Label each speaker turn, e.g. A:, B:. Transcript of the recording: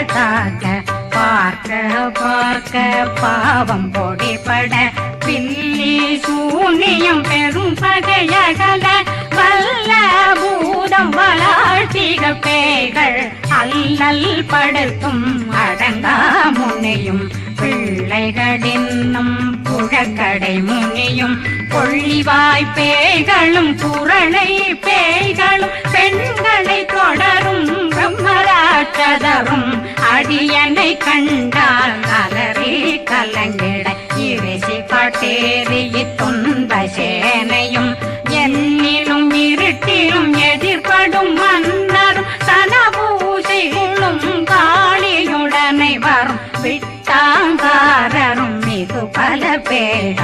A: தாக்க பார்க்க பார்க்க பாவம் பொடிபட பில்லி சூனியம் பெரும் பகையகல வல்ல பூதம் வளாழ்த்திக பேய்கள் அல்லல் படுத்தும் அடங்கா முனையும் பிள்ளைகளின்னும் புழக்கடை முனியும் கொள்ளிவாய் பேய்களும் குரளை பேய்களும் பெண்களை தொடரும் பிரம்மராட்சதரும் அடியனை கண்டால் அலறி கலங்கிட இறைசி பாட்டேறிய துன்ப சேனையும் என்னிலும் இருட்டிலும் எதிர்படும் மன்னரும் தனபூசைகளும் காளியுடனை வரும் விட்டாங்காரரும் மிகு பல பேட